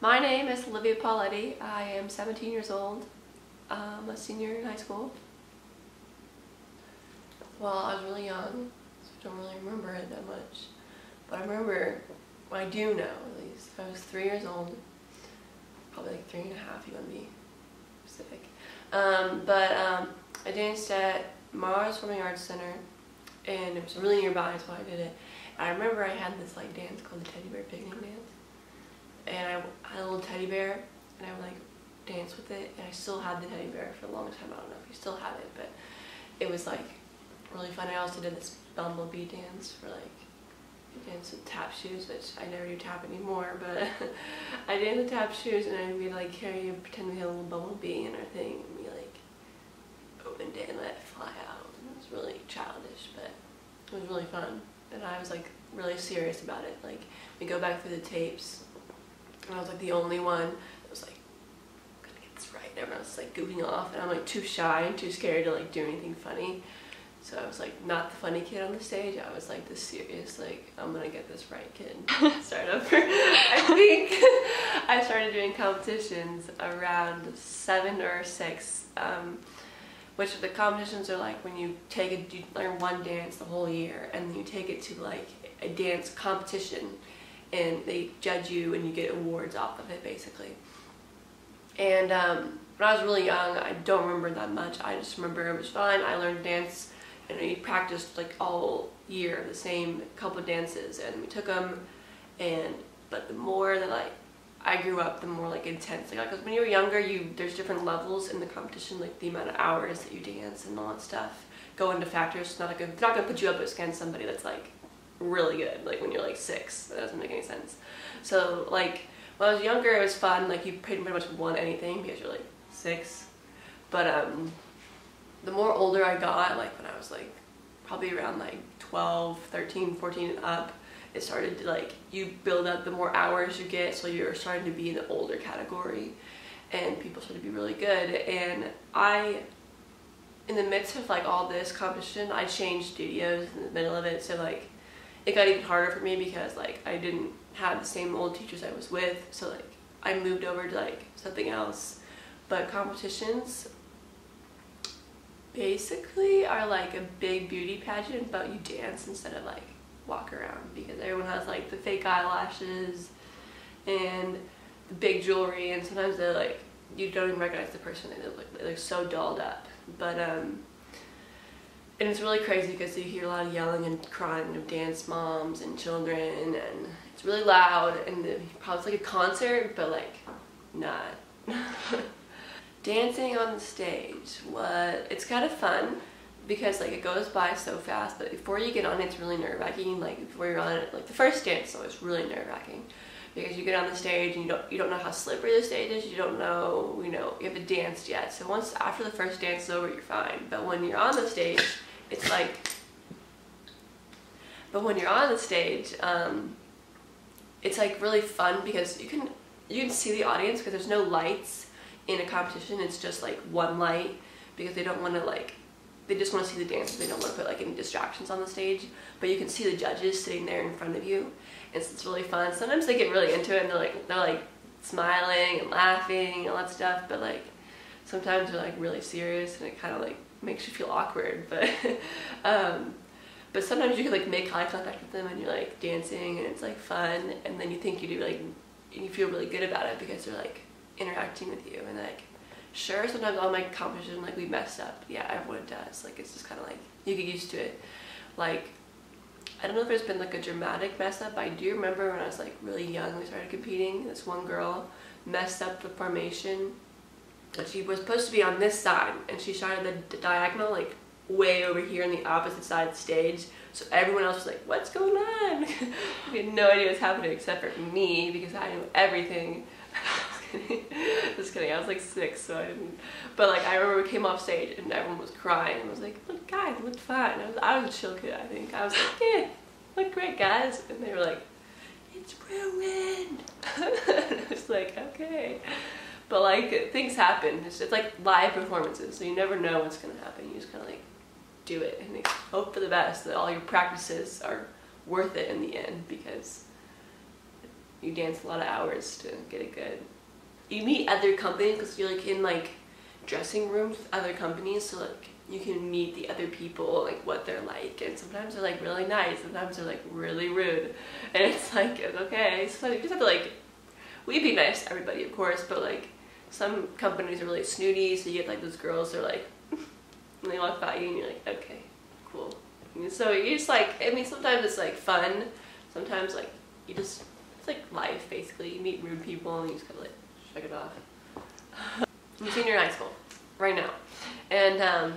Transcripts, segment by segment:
My name is Olivia Pauletti. I am 17 years old. I'm a senior in high school. Well, I was really young, so I don't really remember it that much. But I remember, what I do know at least, I was 3 years old. Probably like 3 and a half, you want to be specific. I danced at Mars Performing Arts Center, and it was really nearby, so I did it. And I remember I had this like dance called the Teddy Bear Picnic Dance. And I had a little teddy bear, and I would like dance with it, and I still had the teddy bear for a long time. I don't know if you still have it, but it was like really fun. I also did this bumblebee dance for like, I danced with tap shoes, which I never do tap anymore, but I danced with tap shoes, and we'd like pretend we had a little bumblebee in our thing, and we like opened it and let it fly out. And it was really childish, but it was really fun. And I was like really serious about it. Like, we go back through the tapes, and I was like the only one that was like, I'm gonna get this right. And everyone else was like goofing off, and I'm like too shy and too scared to like do anything funny. So I was like not the funny kid on the stage. I was like the serious, like, I'm gonna get this right kid. Start over. I think I started doing competitions around 7 or 6. Which the competitions are like when you learn one dance the whole year, and then you take it to like a dance competition, and they judge you and you get awards off of it basically. And when I was really young, I don't remember that much. I just remember it was fun. I learned dance, and we practiced like all year the same couple of dances, and we took them. But the more that I grew up, the more like intense. Like, because when you're younger, there's different levels in the competition, like the amount of hours that you dance and all that stuff go into factors. It's not gonna put you up against somebody that's like really good, like when you're like 6. That doesn't make any sense. So like when I was younger, it was fun. Like, you pretty much won anything because you're like 6. But the more older I got, like when I was like probably around like 12, 13, 14 and up, it started to like, you build up the more hours you get, so you're starting to be in the older category, and people started to be really good. And in the midst of like all this competition, I changed studios in the middle of it, so like it got even harder for me because like I didn't have the same old teachers I was with, so like I moved over to like something else. But competitions basically are like a big beauty pageant, but you dance instead of like walk around, because everyone has like the fake eyelashes and the big jewelry, and sometimes they're like, you don't even recognize the person. They look so dolled up. But and it's really crazy because you hear a lot of yelling and crying of dance moms and children, and it's really loud, and it's like a concert, but like not. Dancing on the stage, it's kind of fun because like it goes by so fast, but before you get on it, it's really nerve-wracking. Like before you're on it, like the first dance is always really nerve-wracking because you get on the stage and you don't know how slippery the stage is. You don't know, you haven't danced yet. So once after the first dance is over, you're fine. But when you're on the stage, it's like, it's like really fun because you can see the audience because there's no lights in a competition. It's just like one light because they don't want to they just want to see the dancers. They don't want to put like any distractions on the stage, but you can see the judges sitting there in front of you, and it's really fun. Sometimes they get really into it and they're like smiling and laughing and all that stuff, but like sometimes they're like really serious, and it kind of like makes you feel awkward. But but sometimes you can like make eye contact with them and you're like dancing and it's like fun, and then you think you feel really good about it because they're like interacting with you. And like, sure, sometimes on my competition, like, we messed up. Yeah, everyone does. Like, it's just kind of like, you get used to it. Like, I don't know if there's been like a dramatic mess up, but I do remember when I was like really young, we started competing, this one girl messed up the formation. But she was supposed to be on this side, and she started the diagonal like way over here on the opposite side of the stage. So everyone else was like, what's going on? We had no idea what's happening except for me, because I knew everything. Just kidding, I was like 6, so I didn't. But like, I remember we came off stage and everyone was crying, and I was like, look guys, it looked fine. I was a chill kid, I think. I was like, yeah, look great guys. And they were like, it's ruined. And I was like, okay. But like, things happen. It's like live performances, so you never know what's gonna happen. You just kind of like do it and hope for the best, that all your practices are worth it in the end, because You dance a lot of hours to get it good. You meet other companies because you're like in like dressing rooms with other companies, so like you can meet the other people, like what they're like, and sometimes they're like really nice, sometimes they're like really rude, and it's like, okay, so you just have to like, we'd be nice to everybody of course, but like some companies are really snooty, so you get like those girls that are like, and they walk by you and you're like, okay, cool. And so you just like, I mean sometimes it's like fun, sometimes like you just, it's like life basically, you meet rude people and you just gotta like shrug it off. I'm a senior in high school right now, and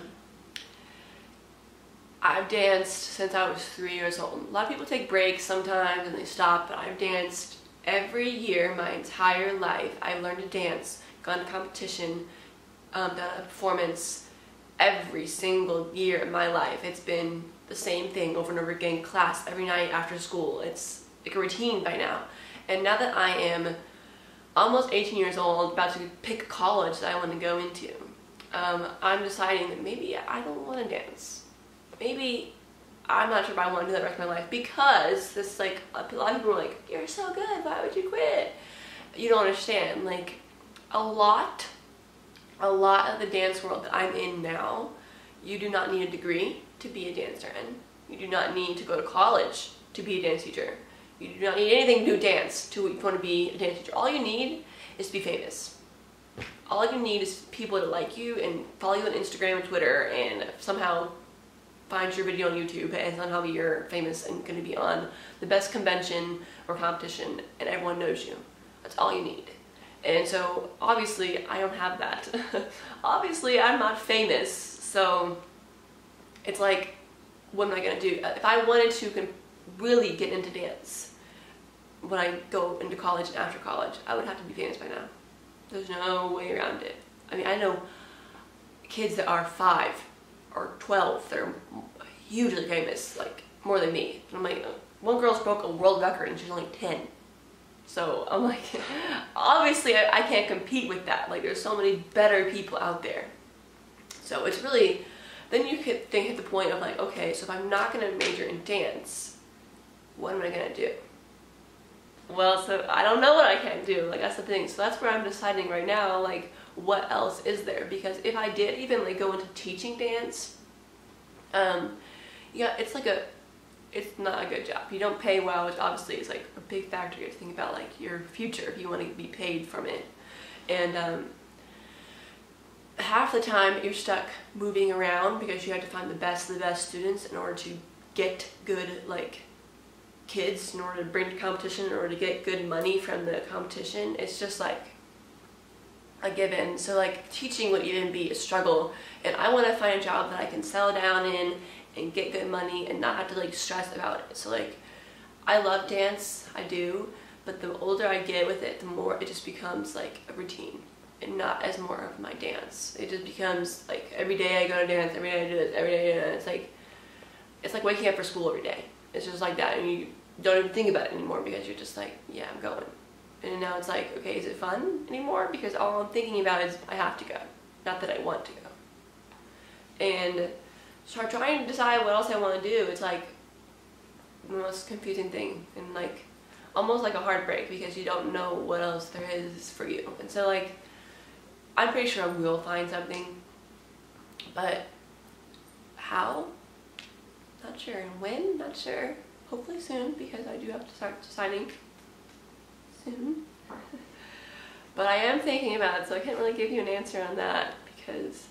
I've danced since I was 3 years old. A lot of people take breaks sometimes and they stop, but I've danced every year my entire life. I've learned to dance, gone to competition, done a performance every single year of my life. It's been the same thing over and over again, class every night after school. It's like a routine by now. And now that I am almost 18 years old, about to pick a college that I want to go into, I'm deciding that maybe I don't want to dance. Maybe I'm not sure if I want to do that the rest of my life, because this, like, a lot of people are like, you're so good, why would you quit? You don't understand, like, a lot of the dance world that I'm in now, you do not need a degree to be a dancer in. You do not need to go to college to be a dance teacher. You do not need anything to do with dance to want to be a dance teacher. All you need is to be famous. All you need is people to like you and follow you on Instagram and Twitter and somehow find your video on YouTube and somehow you're famous and going to be on the best convention or competition and everyone knows you. That's all you need. And so obviously I don't have that. Obviously I'm not famous, so it's like, what am I going to do? If I wanted to really get into dance when I go into college and after college, I would have to be famous by now. There's no way around it. I mean, I know kids that are 5 or 12, they're hugely famous, like more than me. And I'm like, one girl's broke a world record and she's only 10. So I'm like, obviously I can't compete with that. Like there's so many better people out there. So it's really, then you could think at the point of like, okay, so if I'm not gonna major in dance, what am I gonna do? Well, so I don't know what I can do, like that's the thing. So that's where I'm deciding right now, like what else is there? Because if I did even like go into teaching dance, yeah, it's like it's not a good job. You don't pay well, which obviously is like a big factor. You have to think about like your future if you want to be paid from it. And half the time you're stuck moving around because you have to find the best of the best students in order to get good like kids, in order to bring to competition, in order to get good money from the competition. It's just like a given. So like teaching would even be a struggle, and I want to find a job that I can settle down in and get good money and not have to like stress about it. So like I love dance, I do, but the older I get with it, the more it just becomes like a routine and not as more of my dance. It just becomes like every day I go to dance, every day I do this, every day I do that. It's like waking up for school every day. It's just like that, and you don't even think about it anymore because you're just like, yeah, I'm going. And now it's like, okay, is it fun anymore? Because all I'm thinking about is I have to go, not that I want to go. And so I'm trying to decide what else I want to do. It's like the most confusing thing, and like almost like a heartbreak because you don't know what else there is for you. And so like I'm pretty sure I will find something, but how? Not sure. And when? Not sure. Hopefully soon, because I do have to start deciding soon. But I am thinking about it, so I can't really give you an answer on that because